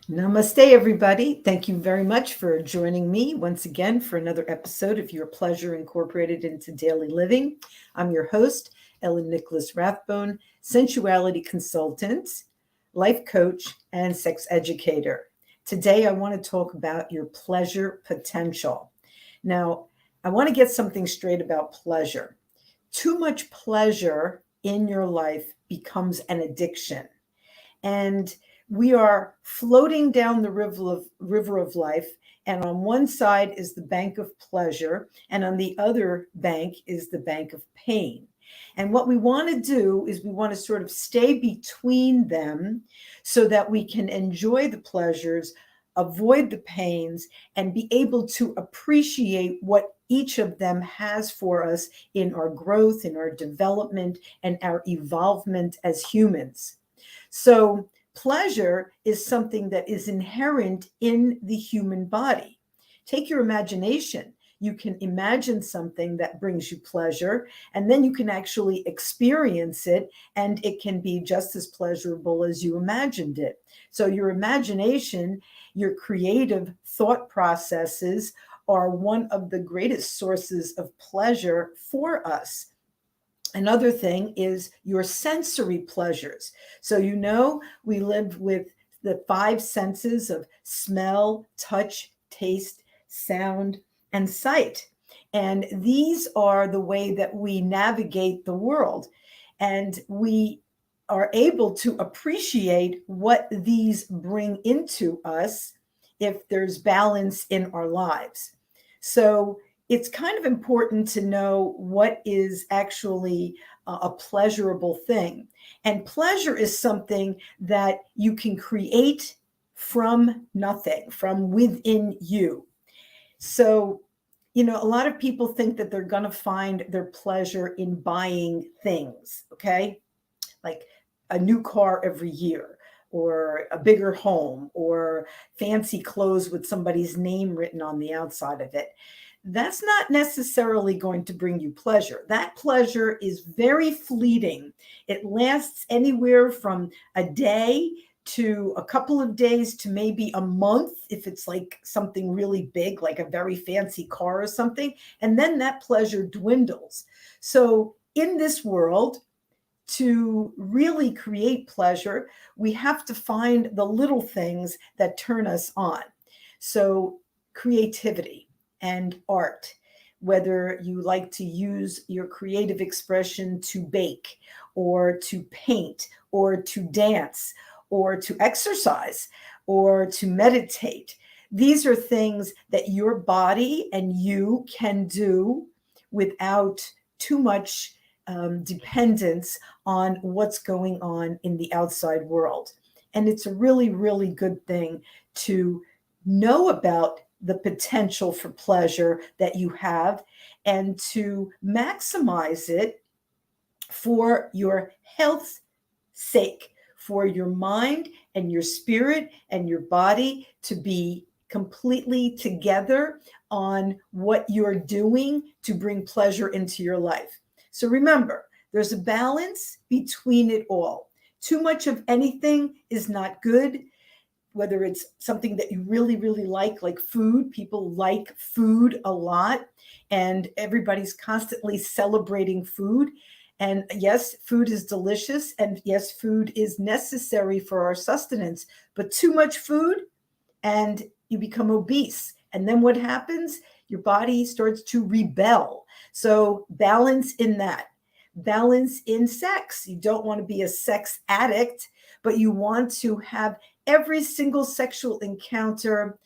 Namaste, everybody. Thank you very much for joining me once again for another episode of Your Pleasure Incorporated into Daily Living. I'm your host, Ellen Nicholas Rathbone, sensuality consultant, life coach, and sex educator. Today, I want to talk about your pleasure potential. Now, I want to get something straight about pleasure. Too much pleasure in your life becomes an addiction. And we are floating down the river of life. And on one side is the bank of pleasure, and on the other bank is the bank of pain. And what we want to do is we want to sort of stay between them so that we can enjoy the pleasures, avoid the pains, and be able to appreciate what each of them has for us in our growth, in our development, and our evolvement as humans. So, pleasure is something that is inherent in the human body. Take your imagination. You can imagine something that brings you pleasure, and then you can actually experience it, and it can be just as pleasurable as you imagined it. So, your imagination, your creative thought processes are one of the greatest sources of pleasure for us. Another thing is your sensory pleasures. So, we live with the five senses of smell, touch, taste, sound, and sight. And these are the way that we navigate the world. And we are able to appreciate what these bring into us if there's balance in our lives. So, it's kind of important to know what is actually a pleasurable thing. And pleasure is something that you can create from nothing, from within you. So, a lot of people think that they're going to find their pleasure in buying things, okay? Like a new car every year, or a bigger home, or fancy clothes with somebody's name written on the outside of it. That's not necessarily going to bring you pleasure. That pleasure is very fleeting. It lasts anywhere from a day to a couple of days to maybe a month if it's like something really big, like a very fancy car or something. And then that pleasure dwindles. So in this world, to really create pleasure, we have to find the little things that turn us on. So creativity and art, whether you like to use your creative expression to bake or to paint or to dance or to exercise or to meditate. These are things that your body and you can do without too much dependence on what's going on in the outside world. And it's a really, really good thing to know about the potential for pleasure that you have and to maximize it for your health's sake, for your mind and your spirit and your body to be completely together on what you're doing to bring pleasure into your life. So remember, there's a balance between it all. Too much of anything is not good. Whether it's something that you really, really like food, people like food a lot, and everybody's constantly celebrating food. And yes, food is delicious, and yes, food is necessary for our sustenance, but too much food and you become obese. And then what happens? Your body starts to rebel. So balance in that. Balance in sex. You don't want to be a sex addict, but you want to have every single sexual encounter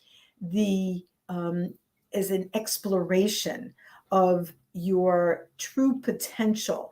as an exploration of your true potential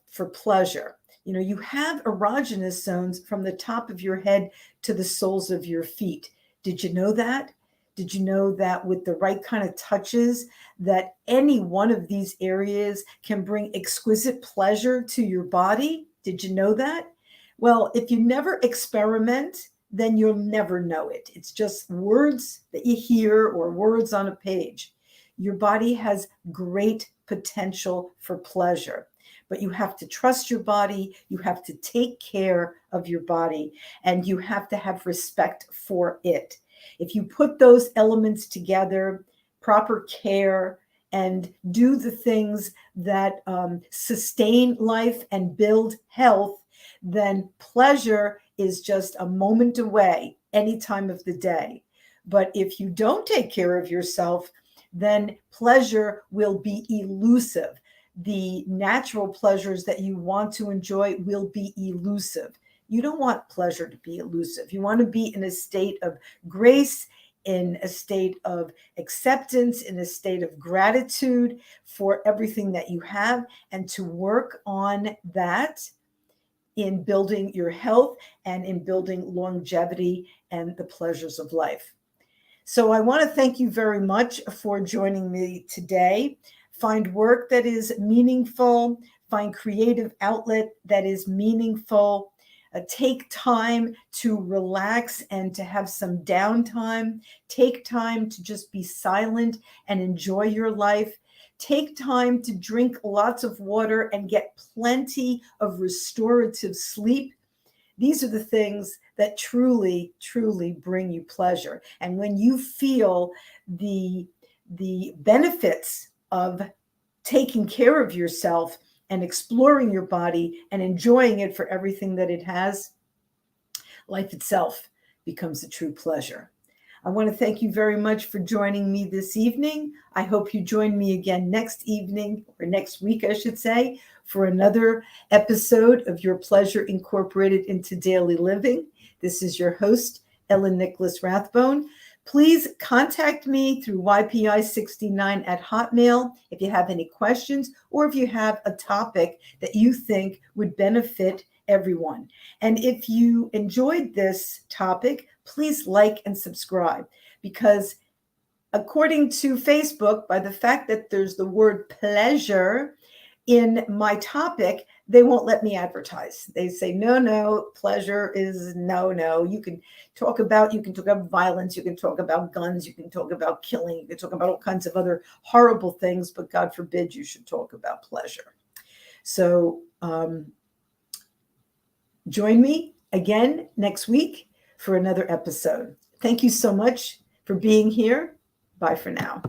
for pleasure. You have erogenous zones from the top of your head to the soles of your feet. Did you know that? Did you know that with the right kind of touches, that any one of these areas can bring exquisite pleasure to your body? Did you know that? Well, if you never experiment, then you'll never know it. It's just words that you hear or words on a page. Your body has great potential for pleasure. but you have to trust your body. You have to take care of your body, and you have to have respect for it. If you put those elements together, proper care, and do the things that sustain life and build health, then pleasure is just a moment away any time of the day. But if you don't take care of yourself, then pleasure will be elusive. The natural pleasures that you want to enjoy will be elusive. You don't want pleasure to be elusive. You want to be in a state of grace, in a state of acceptance, in a state of gratitude for everything that you have, and to work on that in building your health and in building longevity and the pleasures of life. So I want to thank you very much for joining me today. Find work that is meaningful, find creative outlet that is meaningful. Take time to relax and to have some downtime. Take time to just be silent and enjoy your life. Take time to drink lots of water and get plenty of restorative sleep. These are the things that truly, truly bring you pleasure. And when you feel the benefits of taking care of yourself and exploring your body and enjoying it for everything that it has, life itself becomes a true pleasure. I want to thank you very much for joining me this evening. I hope you join me again next evening, or next week, I should say, for another episode of Your Pleasure Incorporated into Daily Living. This is your host, Ellen Nicholas Rathbone. Please contact me through YPI69 at Hotmail if you have any questions, or if you have a topic that you think would benefit everyone. And if you enjoyed this topic, please like and subscribe, because according to Facebook, by the fact that there's the word pleasure in my topic, they won't let me advertise. They say, no, pleasure is no. You can talk about violence, you can talk about guns, you can talk about killing, you can talk about all kinds of other horrible things, but God forbid you should talk about pleasure. So join me again next week for another episode. Thank you so much for being here. Bye for now.